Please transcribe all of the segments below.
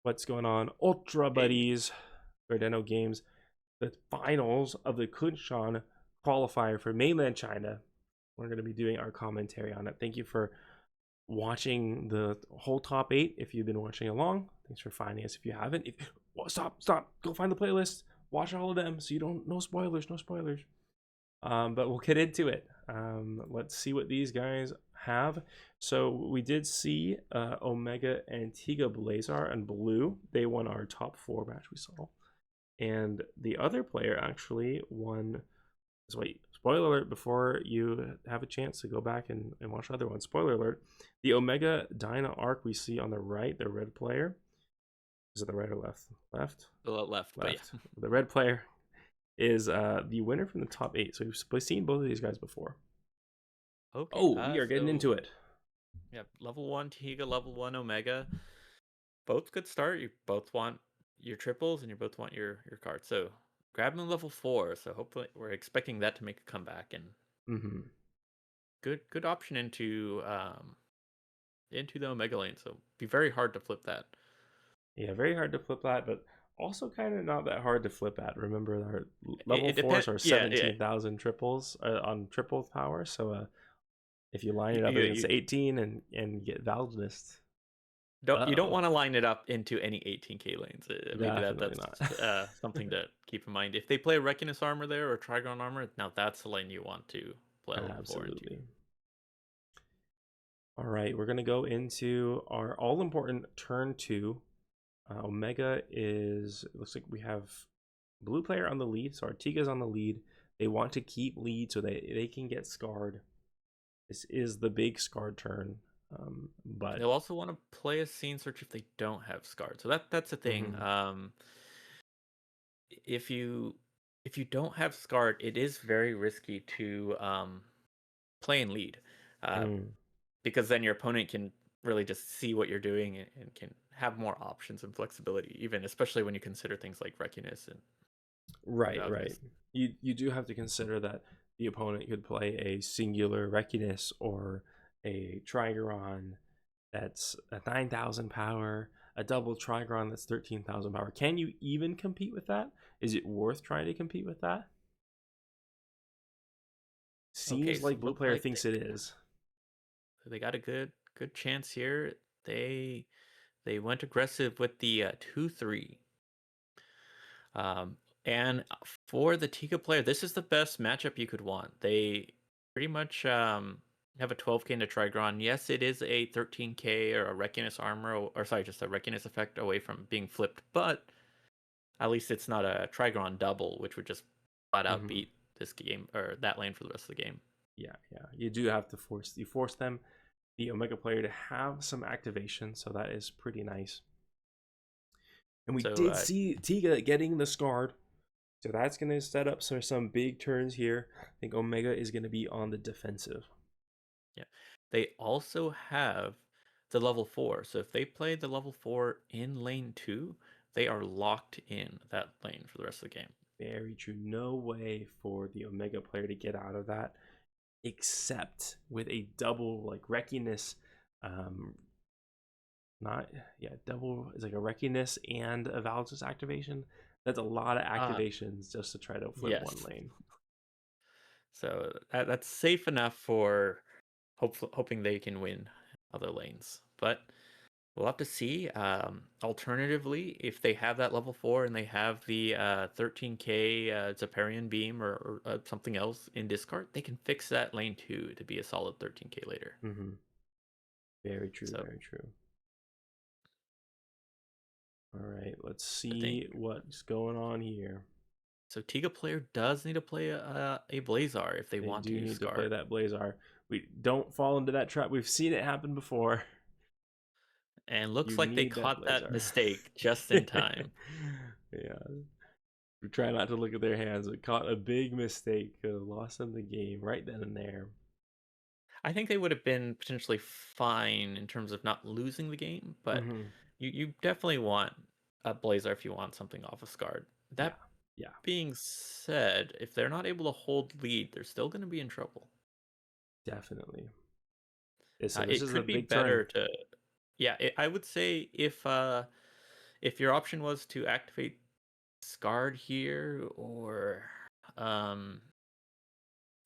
What's going on, Ultra Hey, Buddies? Gardeno Games, the finals of the Kunshan qualifier for mainland China. We're going to be doing our commentary on it. Thank you for watching the whole top 8 if you've been watching along. Thanks for finding us if you haven't. Stop, go find the playlist. Watch all of them so you don't, no spoilers, no spoilers. But we'll get into it. Let's see what these guys have. So we did see Omega and Tiga Blazar and Blue. They won our top 4 match we saw. And the other player actually won. So wait, spoiler alert before you have a chance to go back and watch the other one. Spoiler alert. The Omega Dyna Arc we see on the right, the red player. Is it the right or left? Left? left, but Left. yeah. The red player is the winner from the top 8. So we've seen both of these guys before. Okay. Oh, we are getting into it. Yeah, level one Tiga, level one Omega. Both good start. You both want your triples and you both want your cards. So grab them level 4. So hopefully we're expecting that to make a comeback and Mm-hmm. good option into the Omega lane. So be very hard to flip that. Yeah, very hard to flip that, but also kind of not that hard to flip at. Remember, our level It fours depends. are Yeah. 17,000 triples on triple power. So if you line You, it up you, against you 18 and get Validness, don't oh, want to line it up into any 18k lanes. Maybe definitely that's not. something to keep in mind. If they play Reckoness armor there or Trigon armor, now that's the lane you want to play level 4 into. Absolutely. All right, we're gonna go into our all important turn 2. Omega is, it looks like we have blue player on the lead, so Artiga's on the lead. They want to keep lead so they can get scarred. This is the big scarred turn, but They'll also want to play a scene search if they don't have Scarred. So that's the thing. mhm. If you if you don't have Scarred, it is very risky to play in lead, uh, Mm. because then your opponent can really just see what you're doing and can have more options and flexibility, even especially when you consider things like Reckoness and Right, right. Valgus. You do have to consider that the opponent could play a singular Reckiness or a Trigeron that's a 9,000 power, a double Trigon that's 13,000 power. Can you even compete with that? Is it worth trying to compete with that? Okay, Seems so like blue look player like thinks it is. they got a good chance here. They went aggressive with the 2-3. Um, and for the Tika player, this is the best matchup you could want. They pretty much have a 12k into Trigron. Yes, it is a 13k or a Reckoness armor, or sorry, just a Reckoness effect away from being flipped, but at least it's not a Trigron double, which would just flat out Hmm. beat this game or that lane for the rest of the game. Yeah, yeah. You do have to force them, the Omega player, to have some activation, so that is pretty nice. And we So did see Tiga getting the Scarred. So that's going to set up some big turns here. I think Omega is going to be on the defensive. yeah, they also have the level 4. So if they play the level 4 in lane 2, they are locked in that lane for the rest of the game. Very true. No way for the Omega player to get out of that, except with a double like Reckiness. Not yeah, double is like a Reckiness and a Valgus activation. That's a lot of Uh, activations just to try to flip one yes. lane. So that's safe enough for hoping they can win other lanes. But we'll have to see. Alternatively, if they have that level 4 and they have the 13k Zeparian Beam or something else in discard, they can fix that lane 2 to be a solid 13k later. Mm-hmm. Very true. So Very true. All right, let's I think see what's going on here. so. Tiga player does need to play a Blazar if they They want to do use need to play Scarred. that Blazar. We don't fall into that trap. We've seen it happen before. And looks You like they need that caught that Blazar. mistake just in time. Yeah. We try not to look at their hands. We caught a big mistake. Could have lost them the game right then and there. I think they would have been potentially fine in terms of not losing the game, but Mm-hmm. you definitely want a Blazer if you want something off a Scarred. Yeah. That Yeah. being said, if they're not able to hold lead, they're still going to be in trouble. Definitely. So this It is a could be big turn. better to, yeah. I would say if if your option was to activate Scarred here, or um,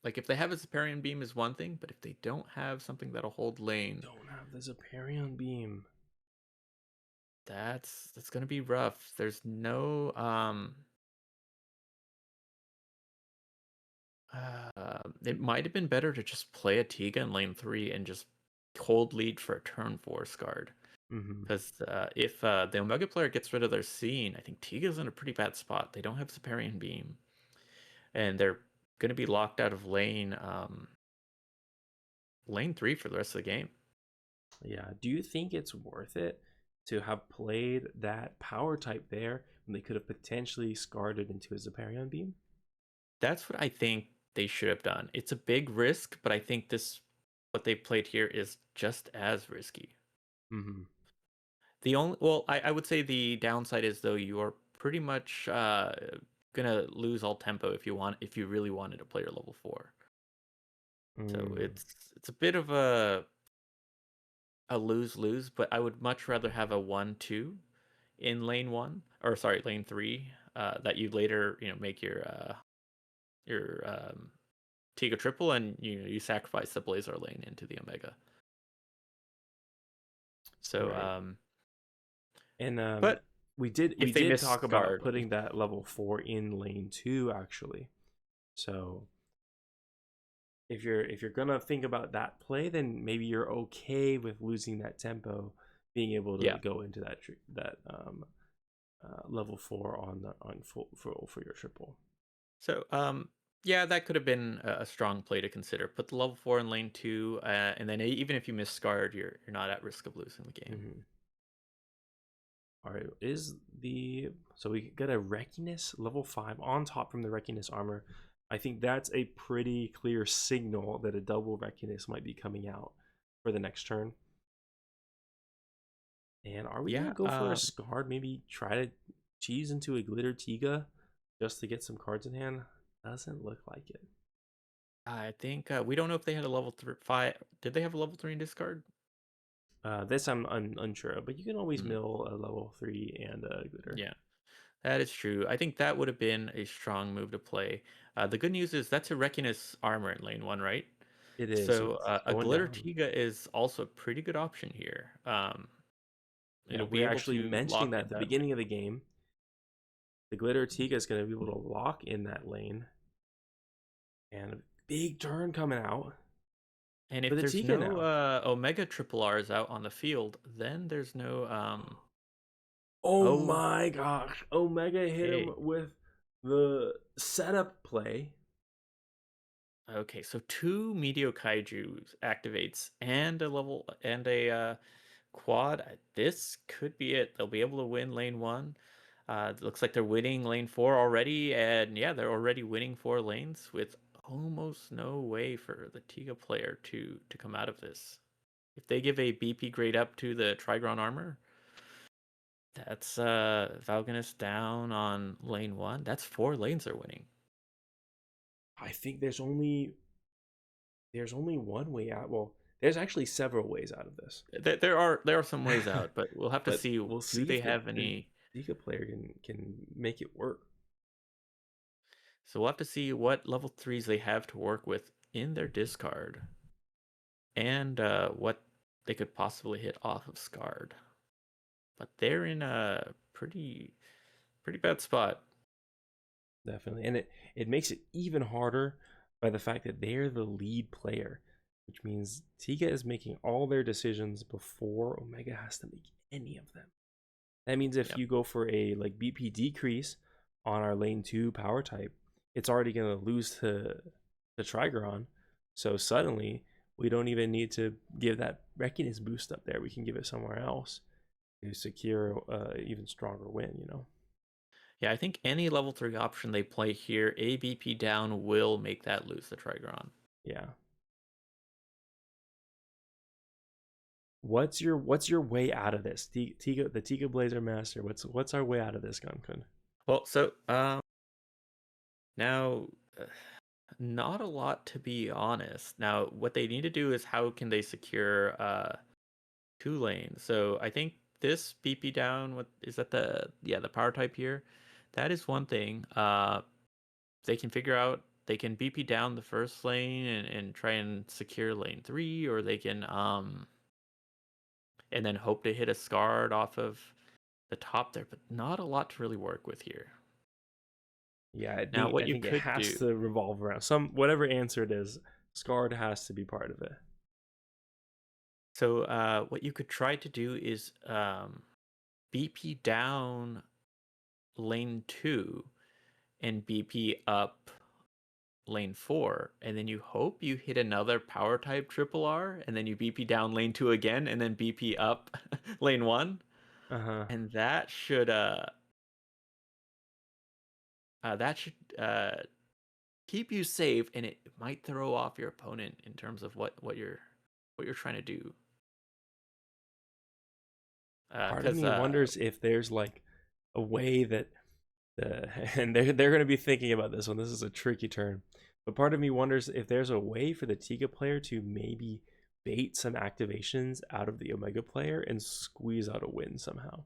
like if they have a Superior Beam is one thing, but if they don't have something that'll hold lane, Don't have the Zeparion beam. that's gonna be rough. There's no it might have been better to just play a Tiga in lane 3 and just hold lead for a turn 4 Scarred. Mm-hmm. Because if the Omega player gets rid of their scene, I think Tiga's in a pretty bad spot. They don't have Superior Beam, and they're going to be locked out of lane 3 for the rest of the game. Yeah. Do you think it's worth it to have played that power type there when they could have potentially scarred it into a Zeparion beam? That's what I think they should have done. It's a big risk, but I think what they played here is just as risky. Mm-hmm. The only I would say the downside is though you are pretty much gonna lose all tempo if you really wanted to play your level 4. So Mm. it's a bit of a lose-lose, but I would much rather have a 1-2 in lane 1, or sorry, lane 3, that you later, make your Tiga triple, and you sacrifice the Blazar lane into the Omega. So Right. And but we did if we they did miss talk about Scarred, putting that level 4 in lane 2 actually. So if you're gonna think about that play, then maybe you're okay with losing that tempo, being able to yeah. go into that level 4 on for your triple. So yeah, that could have been a strong play to consider. Put the level 4 in lane 2, and then even if you miss Scarred, you're not at risk of losing the game. Mm-hmm. All right, so we got a Reckiness level 5 on top from the Reckiness armor. I think that's a pretty clear signal that a double Reckiness might be coming out for the next turn. And are we gonna Yeah, go for a Scarred? Maybe try to cheese into a Glitter Tiga just to get some cards in hand? Doesn't look like it. I think we don't know if they had a level 5. Did they have a level 3 in discard? This I'm unsure of, but you can always Hmm. mill a level 3 and a Glitter. Yeah, that is true. I think that would have been a strong move to play. The good news is that's a Reckiness armor in lane 1, right? It is, so So it's a going Glitter down. Tiga is also a pretty good option here. Yeah, It'll be we're able actually to mentioning lock that in at the that beginning lane. of the game. The Glitter Tiga is going to be able to lock in that lane. And a big turn coming out And for if the there's Tiga no now. Omega Triple R's out on the field, then there's no Oh oh, my gosh. Omega hit him okay. with the setup play. Okay, so 2 Meteor Kaiju activates and a quad. This could be it. They'll be able to win lane 1. It looks like they're winning lane 4 already, and yeah, they're already winning 4 lanes with almost no way for the Tiga player to come out of this. If they give a BP grade up to the Trigron armor, that's Valganus down on lane 1. That's 4 lanes they're winning. I think there's only one way out. Well, there's actually several ways out of this. There are some ways out, but we'll have to But see, we'll do see they if the, have the any. Tiga player can make it work. So we'll have to see what level 3s they have to work with in their discard, and what they could possibly hit off of Scarred. But they're in a pretty bad spot. Definitely. And it makes it even harder by the fact that they're the lead player, which means Tiga is making all their decisions before Omega has to make any of them. That means if Yep. you go for a like BP decrease on our lane 2 power type, it's already going to lose to the Trigon. So suddenly we don't even need to give that Reckiness boost up there. We can give it somewhere else to secure even stronger win. Yeah, I think any level 3 option they play here, ABP down will make that lose the Trigron. Yeah. What's your way out of this? Tiga, the Tiga Blazer Master. What's our way out of this, Gunkun? Well, so now not a lot, to be honest. Now what they need to do is how can they secure 2 lanes. So I think this BP down, what is that, the power type here? That is one thing. They can figure out, they can BP down the first lane and try and secure lane 3, or they can and then hope to hit a Scard off of the top there, but not a lot to really work with here. Yeah, Now, what I you think it could has do, to revolve around some whatever answer it is. Scarred has to be part of it. so what you could try to do is BP down lane 2 and BP up lane 4, and then you hope you hit another power type triple R, and then you BP down lane 2 again, and then BP up lane 1, Uh huh. and that should keep you safe, and it might throw off your opponent in terms of what you're trying to do. Part of Because me wonders if there's like a way that the and they're going to be thinking about this one. This is a tricky turn, but part of me wonders if there's a way for the Tiga player to maybe bait some activations out of the Omega player and squeeze out a win somehow.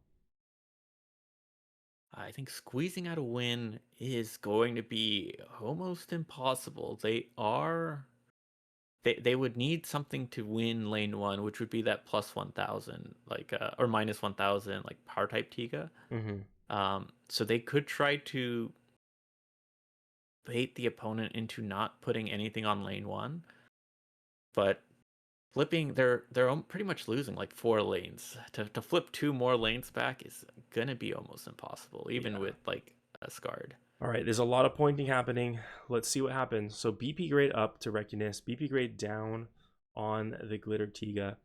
I think squeezing out a win is going to be almost impossible. They would need something to win lane 1, which would be that plus 1000, like or minus 1000, like power type Tiga. Mm-hmm. So they could try to bait the opponent into not putting anything on lane 1, but flipping, they're pretty much losing like 4 lanes. To flip 2 more lanes back is gonna be almost impossible, even Yeah. with like a Scard. All right, there's a lot of pointing happening. Let's see what happens. So BP grade up to Reckoness, BP grade down on the Glitter Tiga,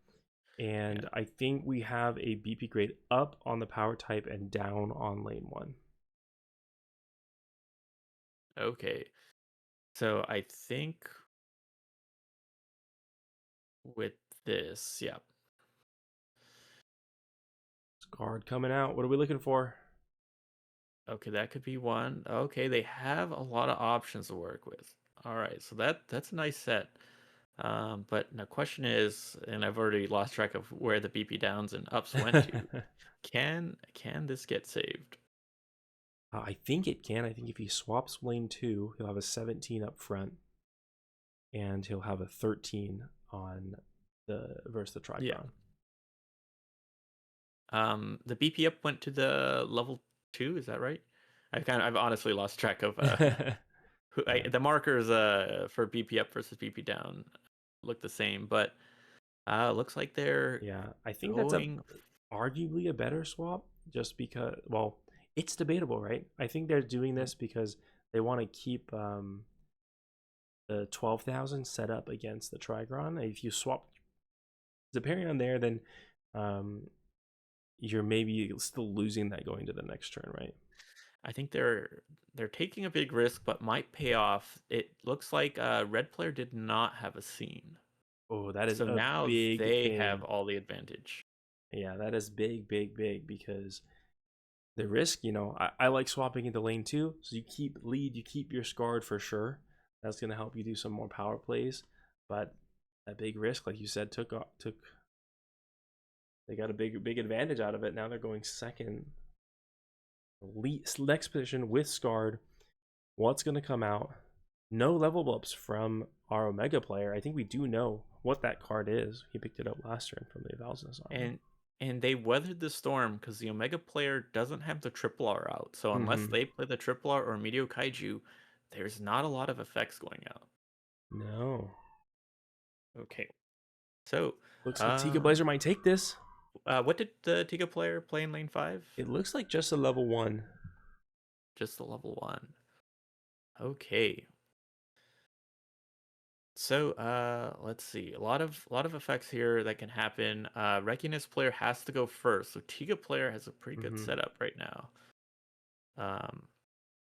and Yeah. I think we have a BP grade up on the Power type and down on lane 1. Okay. So I think with this, yeah. Card coming out. What are we looking for? Okay, that could be one. Okay, they have a lot of options to work with. All right, so that's a nice set. But the question is, and I've already lost track of where the BP downs and ups went to. Can this get saved? I think it can. I think if he swaps lane 2, he'll have a 17 up front, and he'll have a 13 on the versus the Yeah. Tricron. The BP up went to the level 2. Is that right? I've honestly lost track of Yeah. the markers for BP up versus BP down look the same, but looks like they're Yeah, I think that's a going. arguably a better swap just because, well, it's debatable, right? I think they're doing this because they want to keep the 12,000 set up against the Trigron. If you swap the Perion there, then um, you're maybe still losing that going to the next turn, right? I think they're taking a big risk, but might pay off. It looks like red player did not have a scene, Oh, that is so a now big they have thing. all the advantage. Yeah, that is big, big, big because the risk, I like swapping into lane 2, so you keep lead, you keep your Scarred for sure. That's going to help you do some more power plays, but that big risk, like you said, took they got a big advantage out of it. Now they're going second, next position with Scarred. What's going to come out? No level ups from our Omega player. I think we do know what that card is. He picked it up last turn from the Evalsness army. And they weathered the storm because the Omega player doesn't have the triple R out. So unless Mm-hmm. they play the triple R or Meteor Kaiju, there's not a lot of effects going out. No. Okay. So Looks like Tiga uh, Blazer might take this. what did the Tiga player play in lane 5? It looks like just a level 1. Just the level 1. Okay. So let's see. A lot of effects here that can happen. Readiness player has to go first. So Tiga player has a pretty good Mm-hmm. setup right now. Um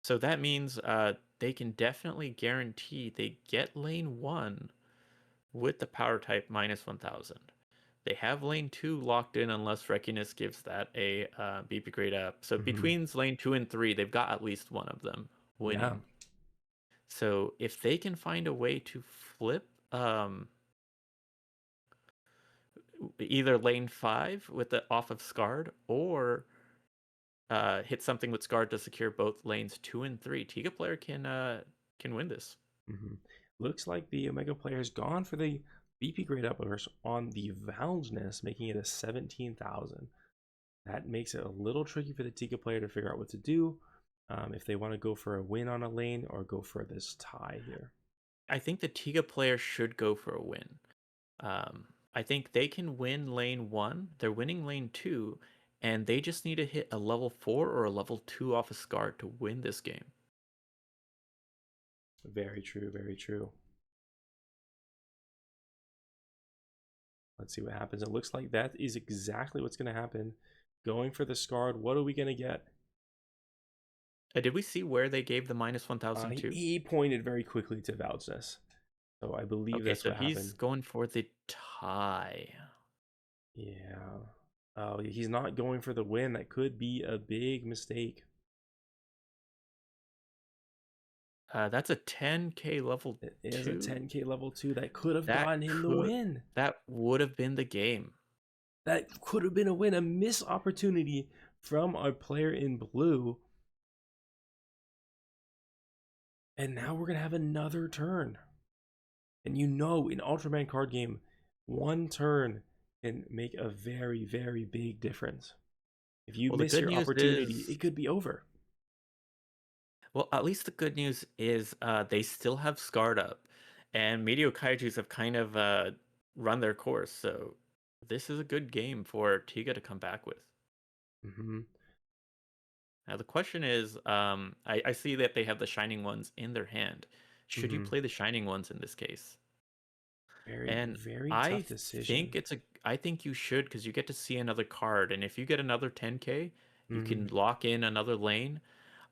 so that means they can definitely guarantee they get lane 1 with the power type minus 1000. They have lane 2 locked in unless Readiness gives that a BP grade up. So Mm-hmm. between lane 2 and 3, they've got at least one of them Yeah. winning. So if they can find a way to flip either lane 5 with the off of Scarred, or hit something with Scarred to secure both lanes 2 and 3. Tiga player can win this. Mm-hmm. Looks like the Omega player has gone for the BP grade uppers on the Valgeness, making it a 17,000. That makes it a little tricky for the Tika player to figure out what to do, if they want to go for a win on a lane or go for this tie here. I think the Tiga player should go for a win. I think they can win lane 1. They're winning lane 2, and they just need to hit a level 4 or a level 2 off a Scar to win this game. Very true, very true. Let's see what happens. It looks like that is exactly what's going to happen. Going for the Scarred. What are we going to get? Did we see where they gave the minus 1,000 to? He pointed very quickly to Valgeness. So I believe Okay, that's so what he's happened. going for the tie. Yeah. Oh, he's not going for the win. That could be a big mistake. That's a 10k level It 2. is a 10k level 2. That could have gotten him the win. That would have been the game. That could have been a win. A missed opportunity from our player in blue. And now we're going to have another turn. And you know, in Ultraman Card Game, one turn can make a very, very big difference. If you miss your opportunity, it could be over. Well, at least the good news is they still have Scarred up, and Meteor Kaijus have kind of run their course. So this is a good game for Tiga to come back with. Mm-hmm. Now the question is, I see that they have the Shining Ones in their hand. Should you play the Shining Ones in this case? Very tough decision. I think you should, because you get to see another card, and if you get another 10k, you can lock in another lane.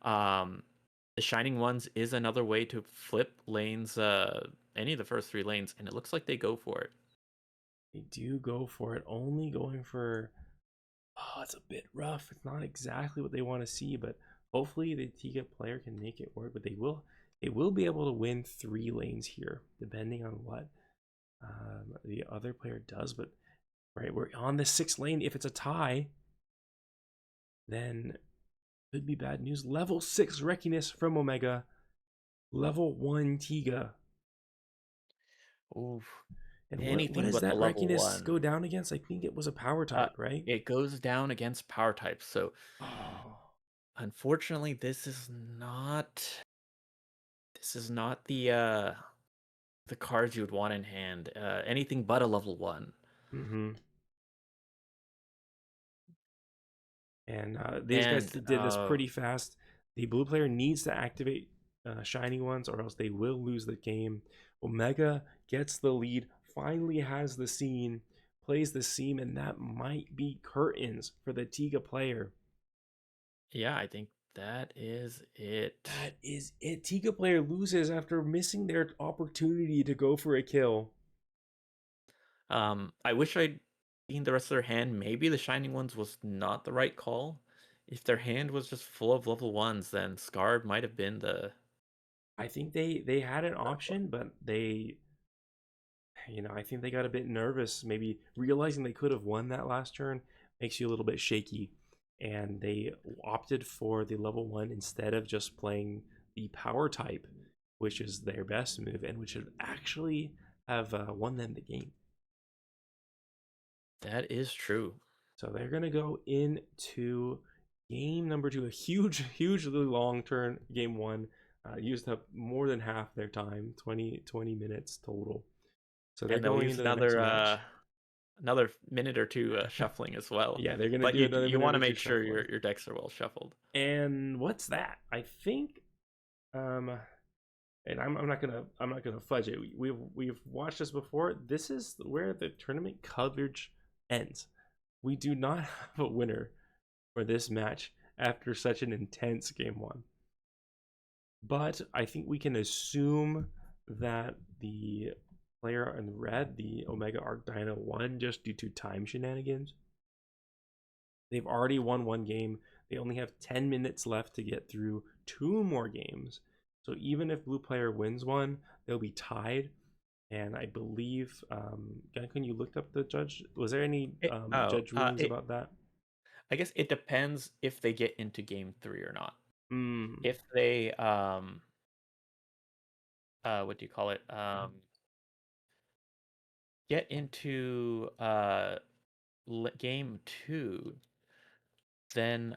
The Shining Ones is another way to flip lanes, any of the first 3 lanes, and it looks like they go for it. They do go for it, only going for... Oh, it's a bit rough. It's not exactly what they want to see, but hopefully the Tiga player can make it work. But they will be able to win 3 lanes here, depending on what the other player does. But right, we're on the 6th lane. If it's a tie, then could be bad news. Level 6 Reckiness from Omega. Level 1 Tiga. Oof. And what does that Reckiness go down against? I think it was a power type, right? It goes down against power types. So, unfortunately, this is not the cards you would want in hand. Anything but a level 1. And these guys did this pretty fast. The blue player needs to activate Shining Ones, or else they will lose the game. Omega gets the lead, finally has the scene, plays the seam, and that might be curtains for the Tiga player. Yeah, I think that is it. That is it. Tiga player loses after missing their opportunity to go for a kill. I wish I'd seen the rest of their hand. Maybe the Shining Ones was not the right call. If their hand was just full of level 1s, then Scarred might have been the... I think they had an option, but they... I think they got a bit nervous. Maybe realizing they could have won that last turn makes you a little bit shaky. And they opted for the level 1 instead of just playing the power type, which is their best move and which would actually have won them the game. That is true. So they're going to go into game number 2, a hugely long turn. Game 1 used up more than half their time, 20 minutes total. So they're going into another minute or 2 shuffling as well. Yeah, they're gonna do another. You want to make sure your decks are well shuffled. And what's that? I think, and I'm not gonna fudge it. We've watched this before. This is where the tournament coverage ends. We do not have a winner for this match after such an intense game 1. But I think we can assume that the player in red, the Omega Arc Dino, won just due to time shenanigans. They've already won 1 game. They only have 10 minutes left to get through 2 more games. So even if blue player wins one, they'll be tied. And I believe, Gankun, you looked up the judge. Was there any It, oh, judge rulings about that? I guess it depends if they get into game 3 or not. Mm. If they what do you call it? Get into game 2, then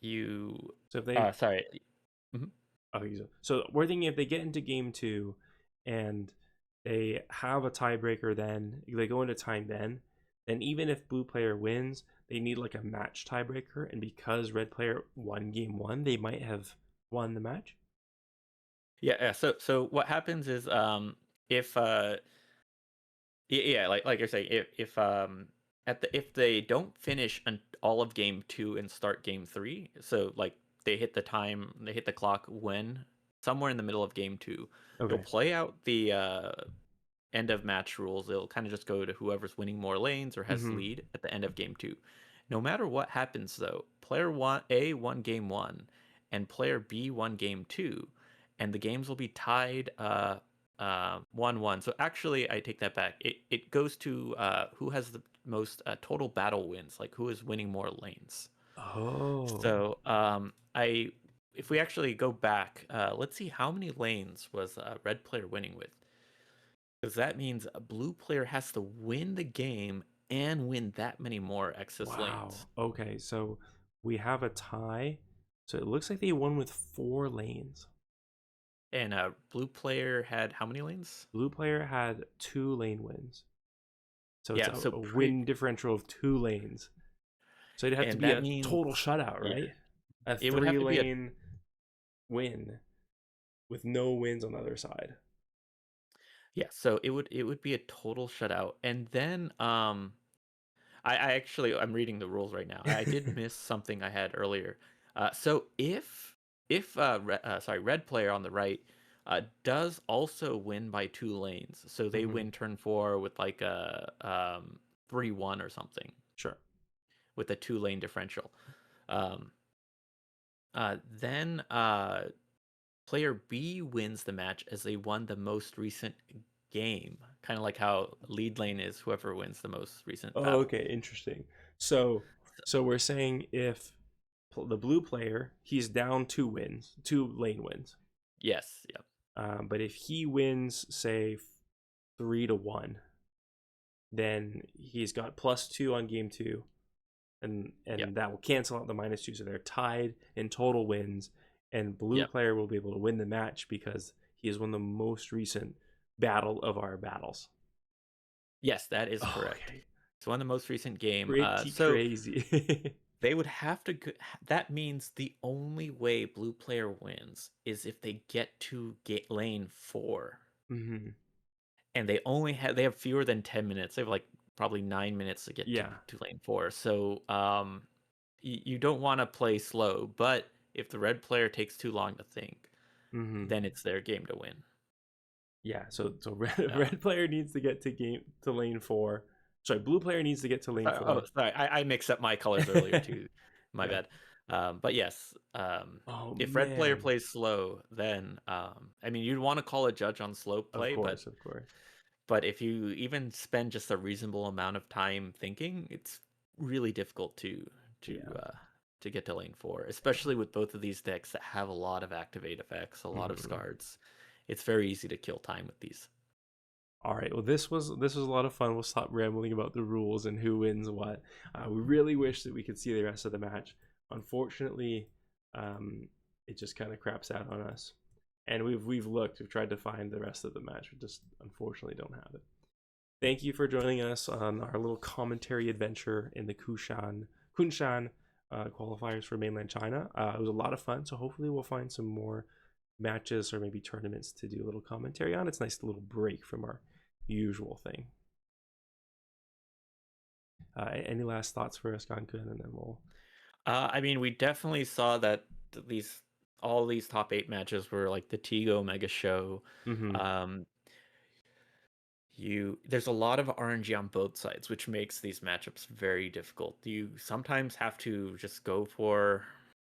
you So if they, sorry. Mhm. okay, so we're thinking if they get into game two, and they have a tiebreaker, then they go into time. Then even if blue player wins, they need like a match tiebreaker, and because red player won game one, they might have won the match. Yeah. So what happens is if yeah, like you're saying, if if they don't finish all of game 2 and start game 3, so like they hit the clock when somewhere in the middle of game 2, you'll Okay. play out the end of match rules. It'll kind of just go to whoever's winning more lanes or has Mm-hmm. lead at the end of game 2. No matter what happens though, player one A won game 1 and player B won game 2, and the games will be tied 1-1. So actually I take that back. It goes to who has the most total battle wins, like who is winning more lanes. Oh, So I if we actually go back, let's see how many lanes was red player winning with. Because that means a blue player has to win the game and win that many more excess wow. lanes. Okay, so we have a tie. So it looks like they won with 4 lanes. And blue player had how many lanes? Blue player had 2 lane wins. So it's Yeah, a, so a pretty. win differential of 2 lanes. So it'd have to And be that a means, total shutout, yeah, right? A it would have three to be a, lane win with no wins on the other side. yeah, so it would be a total shutout. And then I actually I'm reading the rules right now. I did miss something I had earlier. So if sorry, red player on the right does also win by 2 lanes, so they Hmm. win turn 4 with like a 3-1 or something Sure. with a 2 lane differential. Um, then player B wins the match as they won the most recent game, kind of like how lead lane is whoever wins the most recent Oh, battle. okay, interesting. So we're saying if the blue player, he's down 2 wins, 2 lane wins. Yes, yep, But if he wins, say 3-1, then he's got +2 on game two, and yep, that will cancel out the -2, so they're tied in total wins, and blue yep. player will be able to win the match because he has won the most recent battle of our battles. Yes, that is Oh, correct. okay, It's one of the most recent game. pretty So crazy. they would have to. That means the only way blue player wins is if they get to lane 4, Hmm. and they have fewer than 10 minutes. They have like probably 9 minutes to get to Yeah. lane 4. So you don't want to play slow, but if the red player takes too long to think, Hmm. then it's their game to win. Yeah. So red, Uh, red player needs to get to lane four. Sorry, blue player needs to get to lane Oh, four. sorry. I mixed up my colors earlier too. My Yeah. bad. But yes, Oh if red player man. plays slow, then I mean, you'd want to call a judge on slow Of play, course, of course. but if you even spend just a reasonable amount of time thinking, it's really difficult to Yeah. uh, to get to lane 4, especially with both of these decks that have a lot of activate effects, a lot of Hmm. scards. It's very easy to kill time with these. All right. Well, this was a lot of fun. We'll stop rambling about the rules and who wins what. We really wish that we could see the rest of the match. Unfortunately, um, it just kind of craps out on us. And we've tried to find the rest of the match. We just unfortunately don't have it. Thank you for joining us on our little commentary adventure in the Kunshan qualifiers for mainland China. It was a lot of fun. So hopefully we'll find some more matches or maybe tournaments to do a little commentary on. It's a nice little break from our usual thing. Any last thoughts for us, Gankun, and then we'll. I mean, we definitely saw that these all these top 8 matches were like the Tigo Mega Show. Mm-hmm. Um, there's a lot of RNG on both sides, which makes these matchups very difficult. You sometimes have to just go for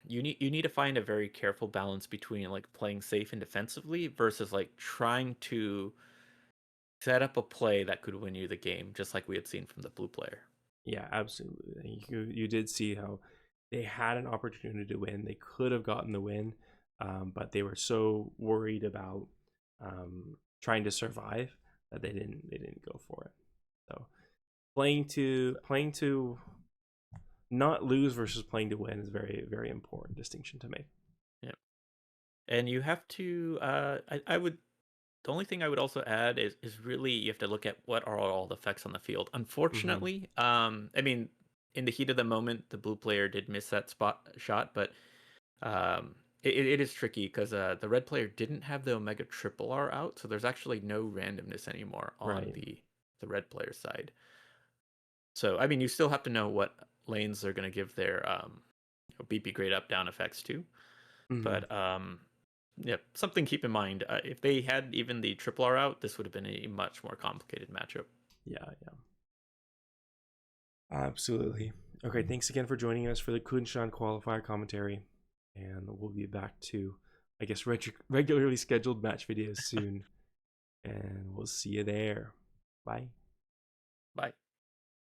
you need to find a very careful balance between like playing safe and defensively versus like trying to set up a play that could win you the game, just like we had seen from the blue player. Yeah, absolutely. You did see how they had an opportunity to win. They could have gotten the win, but they were so worried about trying to survive that they didn't go for it. So playing to not lose versus playing to win is a very very important distinction to make. Yeah, and you have to. I would. The only thing I would also add is really you have to look at what are all the effects on the field. Hmm. Unfortunately, I mean, in the heat of the moment, the blue player did miss that spot shot, but um, it is tricky because the red player didn't have the Omega Triple R out, so there's actually no randomness anymore on Right. the red player side. So I mean, you still have to know what lanes they're going to give their BP grade up down effects to, Hmm. but yeah, something to keep in mind. If they had even the triple R out, this would have been a much more complicated matchup. Yeah, yeah, absolutely. Okay, thanks again for joining us for the Kunshan qualifier commentary, and we'll be back to, I guess, regularly scheduled match videos soon, and we'll see you there. Bye. Bye.